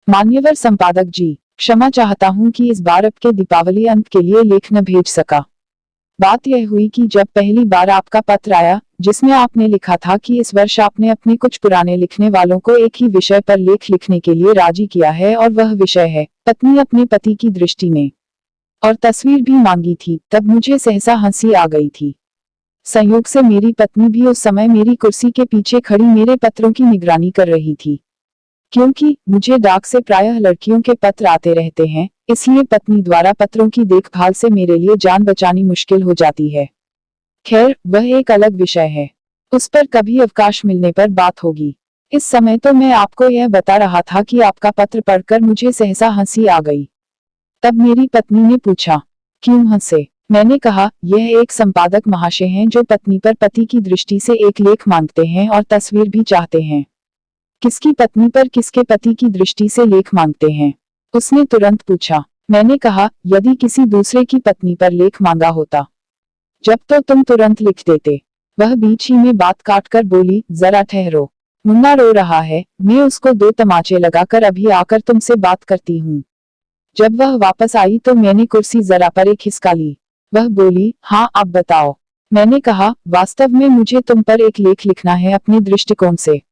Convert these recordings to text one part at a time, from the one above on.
मान्यवर संपादक जी, क्षमा चाहता हूँ कि इस बार आपके दीपावली अंक के लिए लेख न भेज सका। बात यह हुई कि जब पहली बार आपका पत्र आया जिसमें आपने लिखा था कि इस वर्ष आपने अपने कुछ पुराने लिखने वालों को एक ही विषय पर लेख लिखने के लिए राजी किया है और वह विषय है पत्नी अपने पति की दृष्टि में, और तस्वीर भी मांगी थी, तब मुझे सहसा हंसी आ गई थी। संयोग से मेरी पत्नी भी उस समय मेरी कुर्सी के पीछे खड़ी मेरे पत्रों की निगरानी कर रही थी। क्योंकि मुझे डाक से प्रायः लड़कियों के पत्र आते रहते हैं, इसलिए पत्नी द्वारा पत्रों की देखभाल से मेरे लिए जान बचानी मुश्किल हो जाती है। खैर, वह एक अलग विषय है, उस पर कभी अवकाश मिलने पर बात होगी। इस समय तो मैं आपको यह बता रहा था कि आपका पत्र पढ़कर मुझे सहसा हंसी आ गई। तब मेरी पत्नी ने पूछा, क्यों हंसे? मैंने कहा, यह एक संपादक महाशय हैं जो पत्नी पर पति की दृष्टि से एक लेख मांगते हैं और तस्वीर भी चाहते हैं। किसकी पत्नी पर किसके पति की दृष्टि से लेख मांगते हैं? उसने तुरंत पूछा। मैंने कहा, यदि किसी दूसरे की पत्नी पर लेख मांगा होता जब तो तुम तुरंत लिख देते। वह बीच ही में बात काटकर बोली, जरा ठहरो, मुन्ना रो रहा है, मैं उसको 2 तमाचे लगाकर अभी आकर तुमसे बात करती हूँ। जब वह वापस आई तो मैंने कुर्सी जरा पर एक खिसका ली। वह बोली, हाँ अब बताओ। मैंने कहा, वास्तव में मुझे तुम पर एक लेख लिखना है अपने दृष्टिकोण से।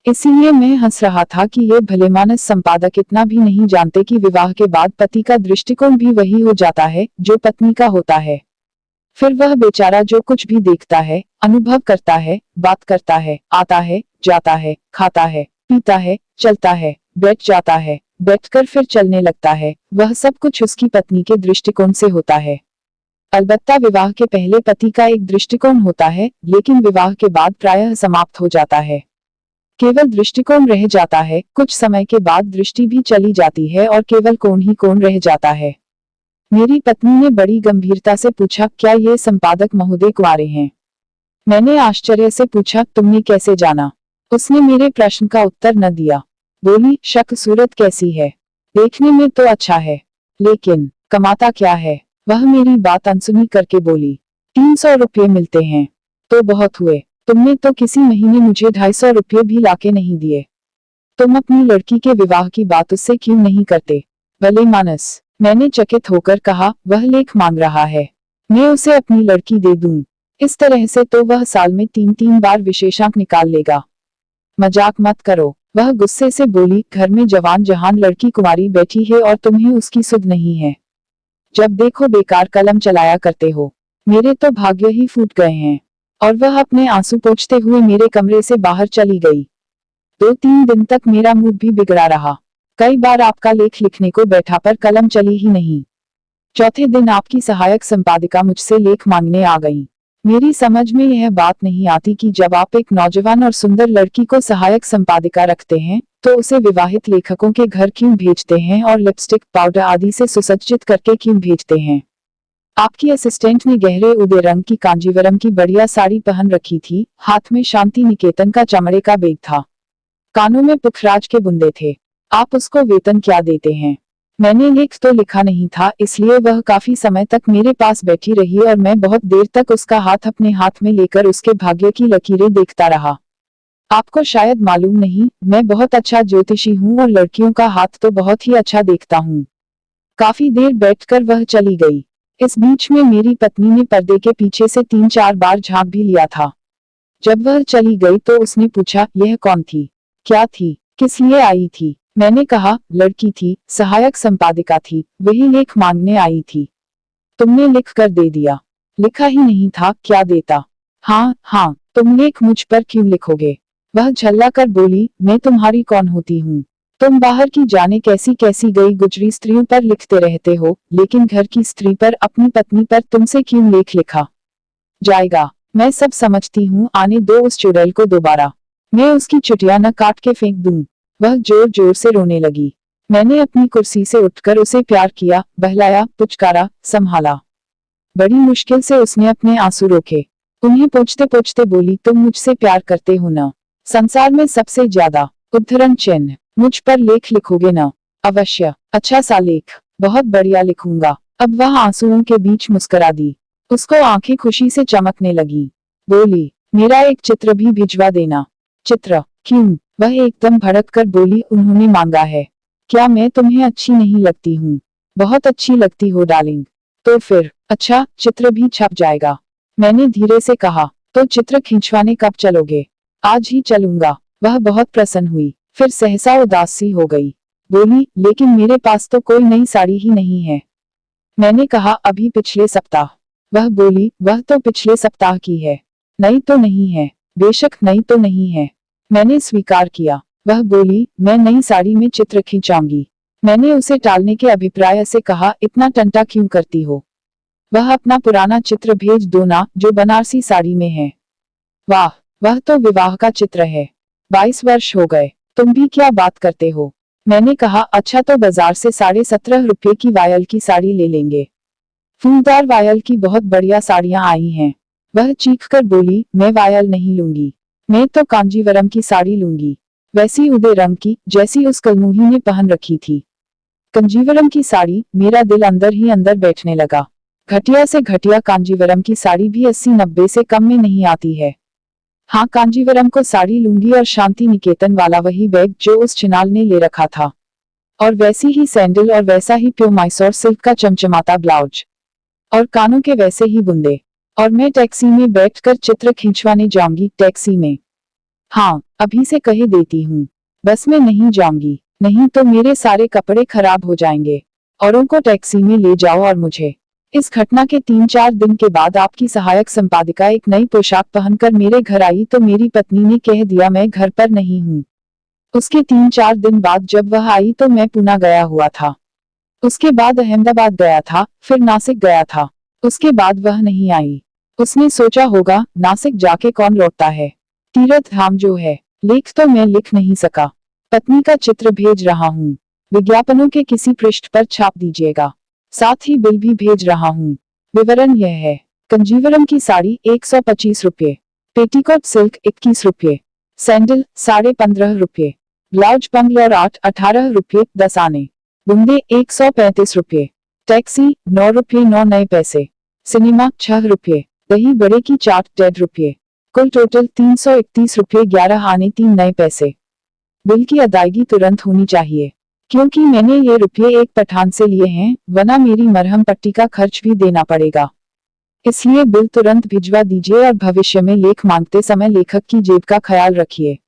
इसीलिए मैं हंस रहा था कि ये भलेमानस संपादक इतना भी नहीं जानते कि विवाह के बाद पति का दृष्टिकोण भी वही हो जाता है जो पत्नी का होता है। फिर वह बेचारा जो कुछ भी देखता है, अनुभव करता है, बात करता है, आता है, जाता है, खाता है, पीता है, चलता है, बैठ जाता है, बैठकर फिर चलने लगता है, वह सब कुछ उसकी पत्नी के दृष्टिकोण से होता है। अलबत्ता विवाह के पहले पति का एक दृष्टिकोण होता है, लेकिन विवाह के बाद प्रायः समाप्त हो जाता है। केवल दृष्टिकोण रह जाता है, कुछ समय के बाद दृष्टि भी चली जाती है और केवल कोण ही कोण रह जाता है। मेरी पत्नी ने बड़ी गंभीरता से पूछा, क्या ये संपादक महोदय कुंवारे हैं? मैंने आश्चर्य से पूछा, तुमने कैसे जाना? उसने मेरे प्रश्न का उत्तर न दिया। बोली, शक सूरत कैसी है? देखने में तो अच्छा है, लेकिन कमाता क्या है? वह मेरी बात अनसुनी करके बोली, 300 रुपये मिलते हैं। तो बहुत हुए, तुमने तो किसी महीने मुझे 250 रुपये भी लाके नहीं दिए। तुम अपनी लड़की के विवाह की बात उससे क्यों नहीं करते? भले मानस, मैंने चकित होकर कहा, वह लेख मांग रहा है, मैं उसे अपनी लड़की दे दूं। इस तरह से तो वह साल में 3-3 बार विशेषांक निकाल लेगा। मजाक मत करो। वह गुस्से से बोली, घर में जवान जहान लड़की कुंवारी बैठी है और तुम्हें उसकी सुध नहीं है। जब देखो बेकार कलम चलाया करते हो। मेरे तो भाग्य ही फूट गए हैं। और वह अपने आंसू पोंछते हुए मेरे कमरे से बाहर चली गई। 2-3 दिन तक मेरा मूड भी बिगड़ा रहा। कई बार आपका लेख लिखने को बैठा पर कलम चली ही नहीं। चौथे दिन आपकी सहायक संपादिका मुझसे लेख मांगने आ गई। मेरी समझ में यह बात नहीं आती कि जब आप एक नौजवान और सुंदर लड़की को सहायक संपादिका रखते हैं तो उसे विवाहित लेखकों के घर क्यों भेजते हैं और लिपस्टिक, पाउडर आदि से सुसज्जित करके क्यों भेजते हैं। आपकी असिस्टेंट ने गहरे उदय रंग की कांजीवरम की बढ़िया साड़ी पहन रखी थी, हाथ में शांति निकेतन का चमड़े का बैग था, कानों में पुखराज के बुंदे थे। आप उसको वेतन क्या देते हैं? मैंने लेख तो लिखा नहीं था, इसलिए वह काफी समय तक मेरे पास बैठी रही और मैं बहुत देर तक उसका हाथ अपने हाथ में लेकर उसके भाग्य की लकीरें देखता रहा। आपको शायद मालूम नहीं, मैं बहुत अच्छा ज्योतिषी हूँ और लड़कियों का हाथ तो बहुत ही अच्छा देखता हूँ। काफी देर बैठकर वह चली गई। इस बीच में मेरी पत्नी ने पर्दे के पीछे से 3-4 बार झांक भी लिया था। जब वह चली गई तो उसने पूछा, यह कौन थी? क्या थी? किस लिए आई थी? मैंने कहा, लड़की थी, सहायक संपादिका थी, वही लेख मांगने आई थी। तुमने लिख कर दे दिया? लिखा ही नहीं था, क्या देता? हाँ हाँ, तुम लेख मुझ पर क्यों लिखोगे? वह झल्ला कर बोली, मैं तुम्हारी कौन होती हूँ? तुम बाहर की जाने कैसी कैसी गई गुजरी स्त्रियों पर लिखते रहते हो, लेकिन घर की स्त्री पर, अपनी पत्नी पर तुमसे क्यों लेख लिखा जाएगा? मैं सब समझती हूँ, आने दो उस चुड़ैल को दोबारा, मैं उसकी चुटिया न काट के फेंक दूं। वह जोर जोर से रोने लगी। मैंने अपनी कुर्सी से उठकर उसे प्यार किया, बहलाया, पुचकारा, संभाला। बड़ी मुश्किल से उसने अपने आंसू रोके। उन्हें पोंछते पोंछते बोली, तुम मुझसे प्यार करते हो ना? संसार में सबसे ज्यादा। उद्धरण चिन्ह। मुझ पर लेख लिखोगे ना? अवश्य, अच्छा सा लेख, बहुत बढ़िया लिखूंगा। अब वह आंसुओं के बीच मुस्कुरा दी। उसको आंखें खुशी से चमकने लगी। बोली, मेरा एक चित्र भी भिजवा देना। चित्र? क्यों? वह एकदम भड़क कर बोली, उन्होंने मांगा है। क्या मैं तुम्हें अच्छी नहीं लगती हूँ? बहुत अच्छी लगती हो डार्लिंग। तो फिर अच्छा, चित्र भी छप जाएगा। मैंने धीरे से कहा। तो चित्र खिंचवाने कब चलोगे? आज ही चलूंगा। वह बहुत प्रसन्न हुई, फिर सहसा उदास सी हो गई। बोली, लेकिन मेरे पास तो कोई नई साड़ी ही नहीं है। मैंने कहा, अभी पिछले सप्ताह। वह बोली, वह तो पिछले सप्ताह की है, नई तो नहीं है। बेशक नई तो नहीं है, मैंने स्वीकार किया। वह बोली, मैं नई साड़ी में चित्र खींचाऊंगी। मैंने उसे टालने के अभिप्राय से कहा, इतना टंटा क्यों करती हो? वह अपना पुराना चित्र भेज दो ना, जो बनारसी साड़ी में है। वाह, वह तो विवाह का चित्र है। 22 वर्ष हो गए। तुम भी क्या बात करते हो? मैंने कहा, अच्छा तो बाजार से 17.5 रुपए की वायल की साड़ी ले लेंगे। फूलदार वायल की बहुत बढ़िया साड़ियां आई हैं। वह चीख कर बोली, मैं वायल नहीं लूंगी, मैं तो कांजीवरम की साड़ी लूंगी, वैसी उदय रंग की जैसी उस कलमुही ने पहन रखी थी। कांजीवरम की साड़ी, मेरा दिल अंदर ही अंदर बैठने लगा। घटिया से घटिया कांजीवरम की साड़ी भी 80-90 से कम में नहीं आती है। हाँ, कांजीवरम को साड़ी लूंगी और शांति निकेतन वाला वही बैग जो उस चिनाल ने ले रखा था, और वैसी ही सैंडल और वैसा ही प्योर मैसूर सिल्क का चमचमाता ब्लाउज, और कानों के वैसे ही बुंदे। और मैं टैक्सी में बैठकर चित्र खिंचवाने जाऊंगी। टैक्सी में? हाँ, अभी से कह देती हूँ, बस में नहीं जाऊंगी, नहीं तो मेरे सारे कपड़े खराब हो जाएंगे। औरों को टैक्सी में ले जाओ और मुझे। इस घटना के 3-4 दिन के बाद आपकी सहायक संपादिका एक नई पोशाक पहनकर मेरे घर आई तो मेरी पत्नी ने कह दिया मैं घर पर नहीं हूँ। उसके 3-4 दिन बाद जब वह आई तो मैं पुणे गया हुआ था। उसके बाद अहमदाबाद गया था, फिर नासिक गया था। उसके बाद वह नहीं आई। उसने सोचा होगा, नासिक जाके कौन लौटता है, तीर्थ धाम जो है। लेख तो मैं लिख नहीं सका। पत्नी का चित्र भेज रहा हूँ, विज्ञापनों के किसी पृष्ठ पर छाप दीजिएगा, साथ ही बिल भी भेज रहा हूँ। विवरण यह है, कंजीवरम की साड़ी 125 रुपये, पेटीकोट सिल्क 21 रुपये, सैंडल 15.5 रुपये, ब्लाउज बंगलोर 8-18 रुपये 10 आने, बुंदे 135 रुपये, टैक्सी 9 रुपये 9 नए पैसे, सिनेमा 6 रुपये, दही बड़े की चाट 1.5 रुपये, कुल टोटल 331 रुपये 11 आने 3 नए पैसे। बिल की अदायगी तुरंत होनी चाहिए, क्योंकि मैंने ये रुपये एक पठान से लिए हैं, वरना मेरी मरहम पट्टी का खर्च भी देना पड़ेगा। इसलिए बिल तुरंत भिजवा दीजिए और भविष्य में लेख मांगते समय लेखक की जेब का ख्याल रखिए।